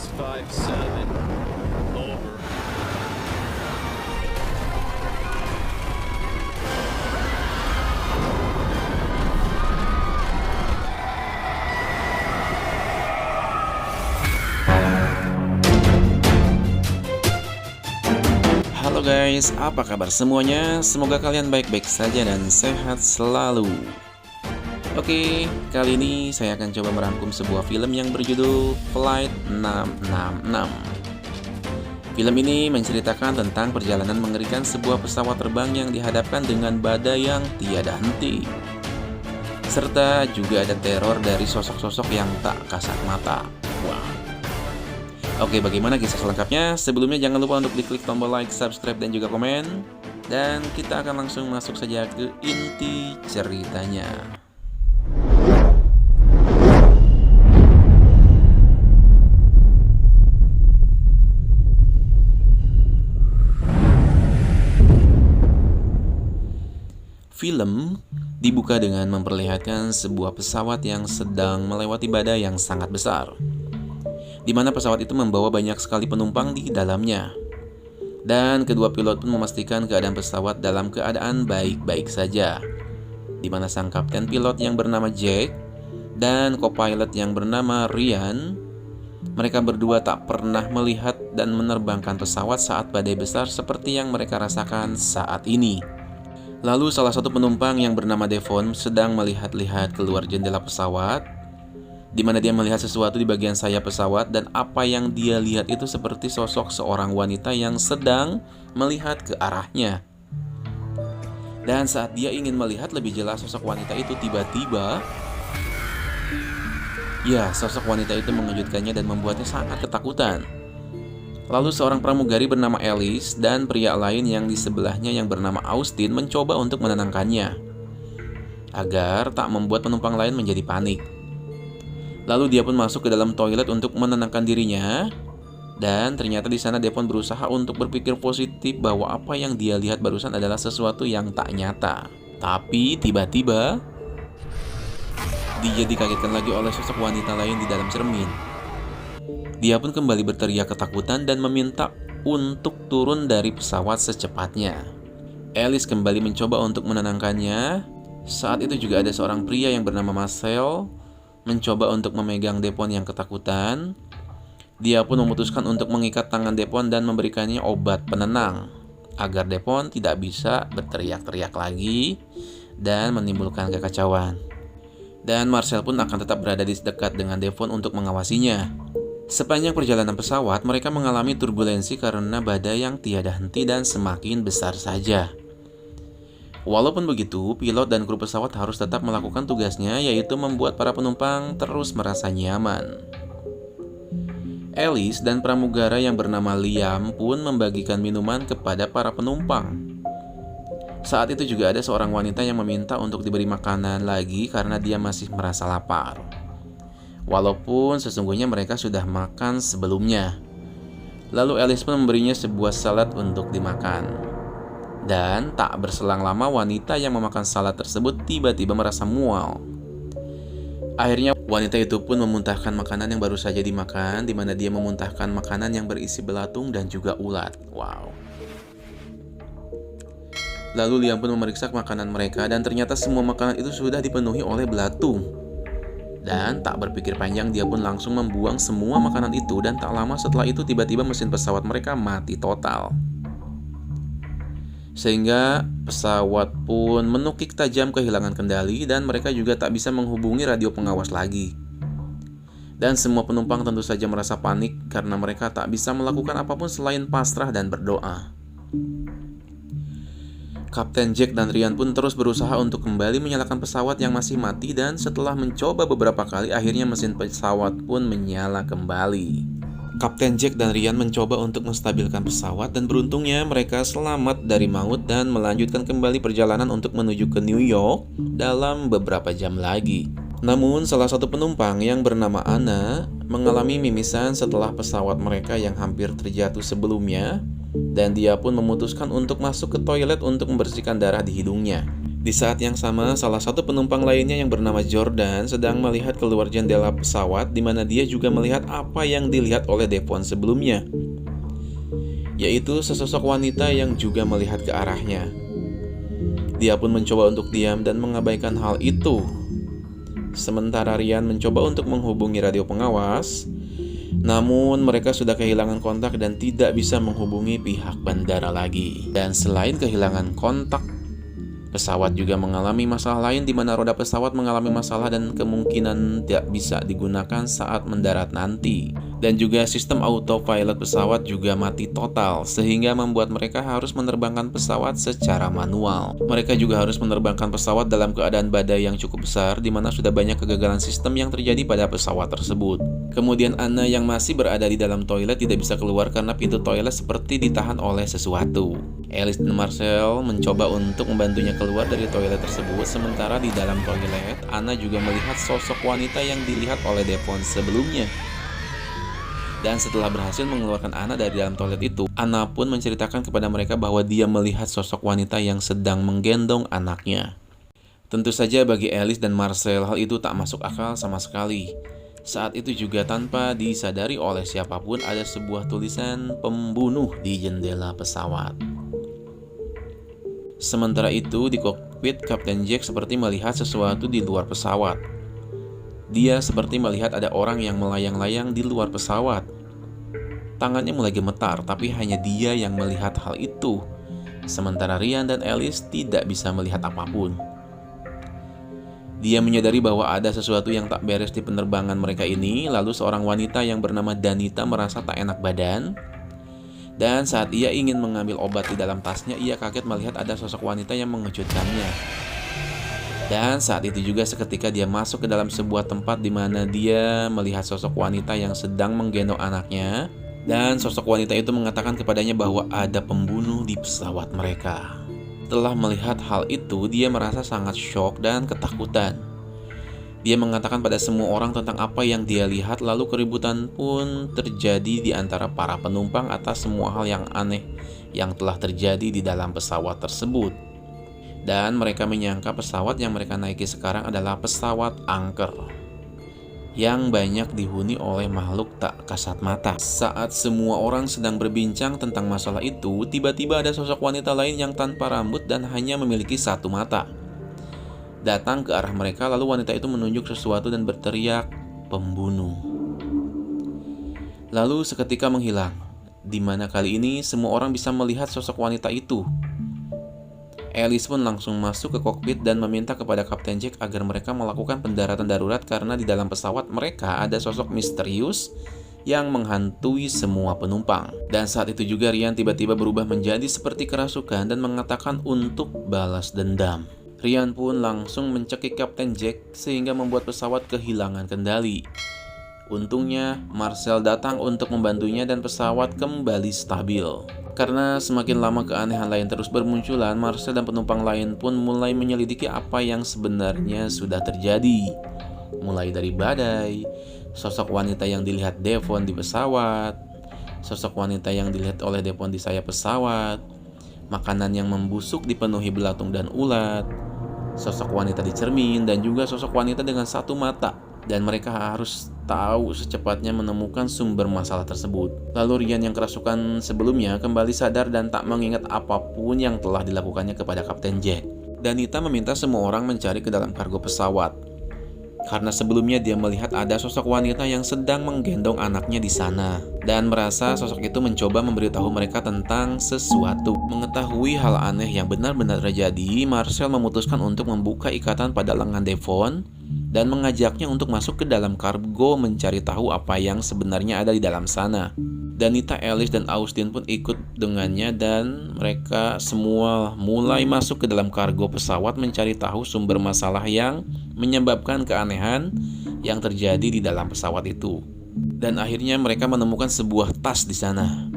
657, over. Halo guys, apa kabar semuanya? Semoga kalian baik-baik saja dan sehat selalu. Oke, kali ini saya akan coba merangkum sebuah film yang berjudul Flight 666. Film ini menceritakan tentang perjalanan mengerikan sebuah pesawat terbang yang dihadapkan dengan badai yang tiada henti. Serta juga ada teror dari sosok-sosok yang tak kasat mata. Wow. Oke, bagaimana kisah selengkapnya? Sebelumnya jangan lupa untuk diklik tombol like, subscribe, dan juga komen. Dan kita akan langsung masuk saja ke inti ceritanya. Film dibuka dengan memperlihatkan sebuah pesawat yang sedang melewati badai yang sangat besar, di mana pesawat itu membawa banyak sekali penumpang di dalamnya. Dan kedua pilot pun memastikan keadaan pesawat dalam keadaan baik-baik saja, di mana sang kapten pilot yang bernama Jack dan co-pilot yang bernama Ryan, mereka berdua tak pernah melihat dan menerbangkan pesawat saat badai besar seperti yang mereka rasakan saat ini. Lalu salah satu penumpang yang bernama Devon sedang melihat-lihat keluar jendela pesawat, di mana dia melihat sesuatu di bagian sayap pesawat, dan apa yang dia lihat itu seperti sosok seorang wanita yang sedang melihat ke arahnya. Dan saat dia ingin melihat lebih jelas sosok wanita itu, tiba-tiba sosok wanita itu mengejutkannya dan membuatnya sangat ketakutan. Lalu seorang pramugari bernama Alice dan pria lain yang di sebelahnya yang bernama Austin mencoba untuk menenangkannya, agar tak membuat penumpang lain menjadi panik. Lalu dia pun masuk ke dalam toilet untuk menenangkan dirinya, dan ternyata di sana Devon berusaha untuk berpikir positif bahwa apa yang dia lihat barusan adalah sesuatu yang tak nyata. Tapi tiba-tiba dia dikagetkan lagi oleh sosok wanita lain di dalam cermin. Dia pun kembali berteriak ketakutan dan meminta untuk turun dari pesawat secepatnya. Alice kembali mencoba untuk menenangkannya. Saat itu juga ada seorang pria yang bernama Marcel mencoba untuk memegang Devon yang ketakutan. Dia pun memutuskan untuk mengikat tangan Devon dan memberikannya obat penenang, agar Devon tidak bisa berteriak-teriak lagi dan menimbulkan kekacauan. Dan Marcel pun akan tetap berada di dekat dengan Devon untuk mengawasinya. Sepanjang perjalanan pesawat, mereka mengalami turbulensi karena badai yang tiada henti dan semakin besar saja. Walaupun begitu, pilot dan kru pesawat harus tetap melakukan tugasnya, yaitu membuat para penumpang terus merasa nyaman. Alice dan pramugara yang bernama Liam pun membagikan minuman kepada para penumpang. Saat itu juga ada seorang wanita yang meminta untuk diberi makanan lagi karena dia masih merasa lapar, walaupun sesungguhnya mereka sudah makan sebelumnya. Lalu Alice pun memberinya sebuah salad untuk dimakan. Dan tak berselang lama wanita yang memakan salad tersebut tiba-tiba merasa mual. Akhirnya wanita itu pun memuntahkan makanan yang baru saja dimakan, di mana dia memuntahkan makanan yang berisi belatung dan juga ulat. Wow. Lalu Liam pun memeriksa makanan mereka, dan ternyata semua makanan itu sudah dipenuhi oleh belatung. Dan tak berpikir panjang, dia pun langsung membuang semua makanan itu, dan tak lama setelah itu tiba-tiba mesin pesawat mereka mati total. Sehingga pesawat pun menukik tajam kehilangan kendali, dan mereka juga tak bisa menghubungi radio pengawas lagi. Dan semua penumpang tentu saja merasa panik karena mereka tak bisa melakukan apapun selain pasrah dan berdoa. Kapten Jack dan Ryan pun terus berusaha untuk kembali menyalakan pesawat yang masih mati, dan setelah mencoba beberapa kali, akhirnya mesin pesawat pun menyala kembali. Kapten Jack dan Ryan mencoba untuk menstabilkan pesawat, dan beruntungnya mereka selamat dari maut dan melanjutkan kembali perjalanan untuk menuju ke New York dalam beberapa jam lagi. Namun salah satu penumpang yang bernama Anna mengalami mimisan setelah pesawat mereka yang hampir terjatuh sebelumnya, dan dia pun memutuskan untuk masuk ke toilet untuk membersihkan darah di hidungnya. Di saat yang sama, salah satu penumpang lainnya yang bernama Jordan sedang melihat keluar jendela pesawat di mana dia juga melihat apa yang dilihat oleh Devon sebelumnya, yaitu sesosok wanita yang juga melihat ke arahnya. Dia pun mencoba untuk diam dan mengabaikan hal itu. Sementara Ryan mencoba untuk menghubungi radio pengawas, namun mereka sudah kehilangan kontak dan tidak bisa menghubungi pihak bandara lagi. Dan selain kehilangan kontak, pesawat juga mengalami masalah lain di mana roda pesawat mengalami masalah dan kemungkinan tidak bisa digunakan saat mendarat nanti. Dan juga sistem autopilot pesawat juga mati total sehingga membuat mereka harus menerbangkan pesawat secara manual. Mereka juga harus menerbangkan pesawat dalam keadaan badai yang cukup besar di mana sudah banyak kegagalan sistem yang terjadi pada pesawat tersebut. Kemudian Anna yang masih berada di dalam toilet tidak bisa keluar karena pintu toilet seperti ditahan oleh sesuatu. Alice dan Marcel mencoba untuk membantunya keluar dari toilet tersebut, sementara di dalam toilet, Anna juga melihat sosok wanita yang dilihat oleh Devon sebelumnya. Dan setelah berhasil mengeluarkan Anna dari dalam toilet itu, Anna pun menceritakan kepada mereka bahwa dia melihat sosok wanita yang sedang menggendong anaknya. Tentu saja bagi Alice dan Marcel hal itu tak masuk akal sama sekali. Saat itu juga tanpa disadari oleh siapapun ada sebuah tulisan pembunuh di jendela pesawat. Sementara itu di kokpit, Kapten Jack seperti melihat sesuatu di luar pesawat. Dia seperti melihat ada orang yang melayang-layang di luar pesawat. Tangannya mulai gemetar, tapi hanya dia yang melihat hal itu. Sementara Ryan dan Alice tidak bisa melihat apapun. Dia menyadari bahwa ada sesuatu yang tak beres di penerbangan mereka ini. Lalu seorang wanita yang bernama Danita merasa tak enak badan. Dan saat ia ingin mengambil obat di dalam tasnya, ia kaget melihat ada sosok wanita yang mengejutkannya. Dan saat itu juga seketika dia masuk ke dalam sebuah tempat di mana dia melihat sosok wanita yang sedang menggendong anaknya. Dan sosok wanita itu mengatakan kepadanya bahwa ada pembunuh di pesawat mereka. Setelah melihat hal itu, dia merasa sangat syok dan ketakutan. Dia mengatakan pada semua orang tentang apa yang dia lihat, lalu keributan pun terjadi di antara para penumpang atas semua hal yang aneh yang telah terjadi di dalam pesawat tersebut. Dan mereka menyangka pesawat yang mereka naiki sekarang adalah pesawat angker yang banyak dihuni oleh makhluk tak kasat mata. Saat semua orang sedang berbincang tentang masalah itu, tiba-tiba ada sosok wanita lain yang tanpa rambut dan hanya memiliki satu mata datang ke arah mereka. Lalu wanita itu menunjuk sesuatu dan berteriak, "Pembunuh." Lalu seketika menghilang, di mana kali ini semua orang bisa melihat sosok wanita itu. Alice pun langsung masuk ke kokpit dan meminta kepada Kapten Jack agar mereka melakukan pendaratan darurat karena di dalam pesawat mereka ada sosok misterius yang menghantui semua penumpang. Dan saat itu juga Ryan tiba-tiba berubah menjadi seperti kerasukan dan mengatakan untuk balas dendam. Ryan pun langsung mencekik Kapten Jack sehingga membuat pesawat kehilangan kendali. Untungnya Marcel datang untuk membantunya dan pesawat kembali stabil. Karena semakin lama keanehan lain terus bermunculan, Marcel dan penumpang lain pun mulai menyelidiki apa yang sebenarnya sudah terjadi. Mulai dari badai, sosok wanita yang dilihat Devon di pesawat, sosok wanita yang dilihat oleh Devon di sayap pesawat, makanan yang membusuk dipenuhi belatung dan ulat, sosok wanita di cermin, dan juga sosok wanita dengan satu mata. Dan mereka harus tahu secepatnya menemukan sumber masalah tersebut. Lalu Ryan yang kerasukan sebelumnya kembali sadar dan tak mengingat apapun yang telah dilakukannya kepada Kapten Jack. Danita meminta semua orang mencari ke dalam kargo pesawat, karena sebelumnya dia melihat ada sosok wanita yang sedang menggendong anaknya di sana. Dan merasa sosok itu mencoba memberitahu mereka tentang sesuatu. Mengetahui hal aneh yang benar-benar terjadi, Marcel memutuskan untuk membuka ikatan pada lengan Devon dan mengajaknya untuk masuk ke dalam kargo mencari tahu apa yang sebenarnya ada di dalam sana. Danita, Alice, dan Austin pun ikut dengannya dan mereka semua mulai masuk ke dalam kargo pesawat mencari tahu sumber masalah yang menyebabkan keanehan yang terjadi di dalam pesawat itu. Dan akhirnya mereka menemukan sebuah tas di sana.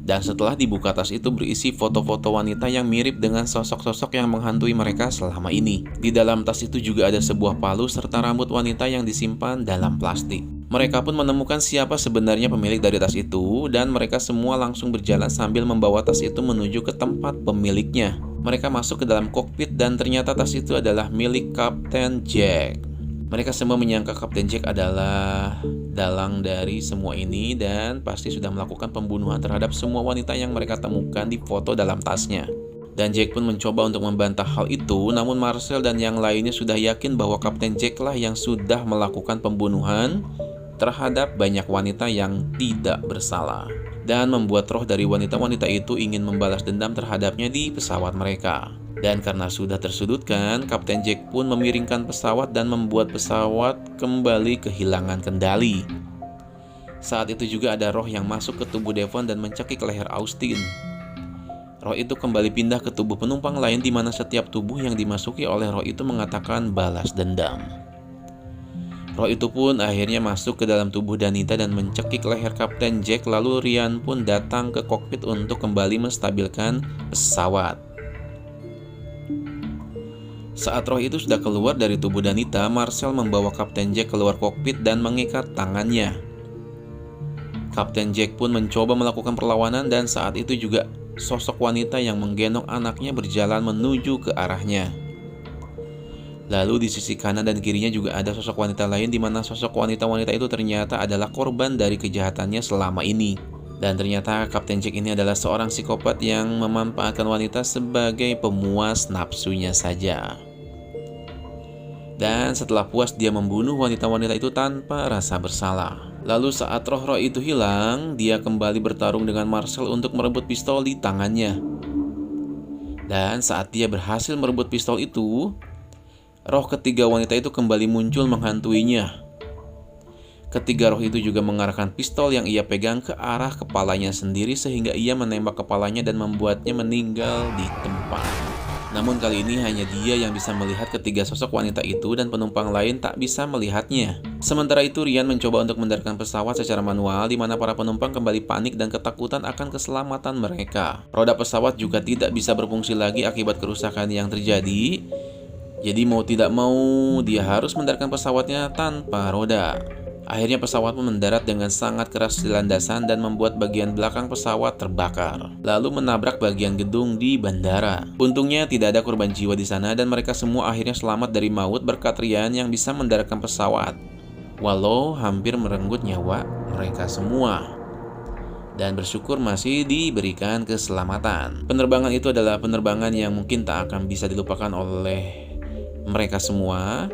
Dan setelah dibuka, tas itu berisi foto-foto wanita yang mirip dengan sosok-sosok yang menghantui mereka selama ini. Di dalam tas itu juga ada sebuah palu serta rambut wanita yang disimpan dalam plastik. Mereka pun menemukan siapa sebenarnya pemilik dari tas itu, dan mereka semua langsung berjalan sambil membawa tas itu menuju ke tempat pemiliknya. Mereka masuk ke dalam kokpit dan ternyata tas itu adalah milik Kapten Jack. Mereka semua menyangka Kapten Jack adalah dalang dari semua ini dan pasti sudah melakukan pembunuhan terhadap semua wanita yang mereka temukan di foto dalam tasnya. Dan Jack pun mencoba untuk membantah hal itu, namun Marcel dan yang lainnya sudah yakin bahwa Kapten Jack lah yang sudah melakukan pembunuhan terhadap banyak wanita yang tidak bersalah, dan membuat roh dari wanita-wanita itu ingin membalas dendam terhadapnya di pesawat mereka. Dan karena sudah tersudutkan, Kapten Jack pun memiringkan pesawat dan membuat pesawat kembali kehilangan kendali. Saat itu juga ada roh yang masuk ke tubuh Devon dan mencekik leher Austin. Roh itu kembali pindah ke tubuh penumpang lain di mana setiap tubuh yang dimasuki oleh roh itu mengatakan balas dendam. Roh itu pun akhirnya masuk ke dalam tubuh Danita dan mencekik leher Kapten Jack, lalu Ryan pun datang ke kokpit untuk kembali menstabilkan pesawat. Saat roh itu sudah keluar dari tubuh Danita, Marcel membawa Kapten Jack keluar kokpit dan mengikat tangannya. Kapten Jack pun mencoba melakukan perlawanan dan saat itu juga sosok wanita yang menggendong anaknya berjalan menuju ke arahnya. Lalu di sisi kanan dan kirinya juga ada sosok wanita lain di mana sosok wanita-wanita itu ternyata adalah korban dari kejahatannya selama ini. Dan ternyata Kapten Jack ini adalah seorang psikopat yang memanfaatkan wanita sebagai pemuas nafsunya saja. Dan setelah puas dia membunuh wanita-wanita itu tanpa rasa bersalah. Lalu saat roh-roh itu hilang, dia kembali bertarung dengan Marcel untuk merebut pistol di tangannya. Dan saat dia berhasil merebut pistol itu, roh ketiga wanita itu kembali muncul menghantuinya. Ketiga roh itu juga mengarahkan pistol yang ia pegang ke arah kepalanya sendiri sehingga ia menembak kepalanya dan membuatnya meninggal di tempat. Namun kali ini hanya dia yang bisa melihat ketiga sosok wanita itu dan penumpang lain tak bisa melihatnya. Sementara itu Ryan mencoba untuk mendaratkan pesawat secara manual di mana para penumpang kembali panik dan ketakutan akan keselamatan mereka. Roda pesawat juga tidak bisa berfungsi lagi akibat kerusakan yang terjadi. Jadi mau tidak mau dia harus mendaratkan pesawatnya tanpa roda. Akhirnya pesawat pun mendarat dengan sangat keras di landasan dan membuat bagian belakang pesawat terbakar, lalu menabrak bagian gedung di bandara. Untungnya tidak ada korban jiwa di sana dan mereka semua akhirnya selamat dari maut berkat Ryan yang bisa mendaratkan pesawat, walau hampir merenggut nyawa mereka semua. Dan bersyukur masih diberikan keselamatan. Penerbangan itu adalah penerbangan yang mungkin tak akan bisa dilupakan oleh mereka semua.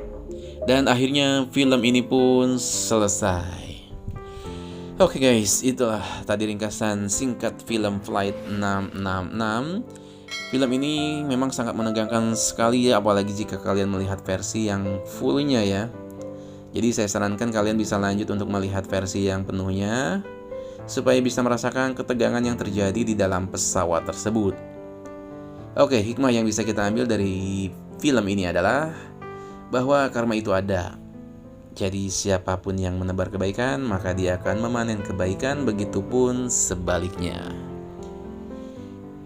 Dan akhirnya film ini pun selesai. Oke guys, itulah tadi ringkasan singkat film Flight 666. Film ini memang sangat menegangkan sekali ya, apalagi jika kalian melihat versi yang fullnya ya. Jadi saya sarankan kalian bisa lanjut untuk melihat versi yang penuhnya supaya bisa merasakan ketegangan yang terjadi di dalam pesawat tersebut. Oke, hikmah yang bisa kita ambil dari film ini adalah bahwa karma itu ada. Jadi siapapun yang menebar kebaikan, maka dia akan memanen kebaikan, begitupun sebaliknya.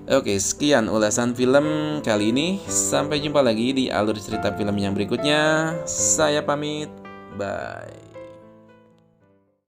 Oke, sekian ulasan film kali ini. Sampai jumpa lagi di alur cerita film yang berikutnya. Saya pamit. Bye.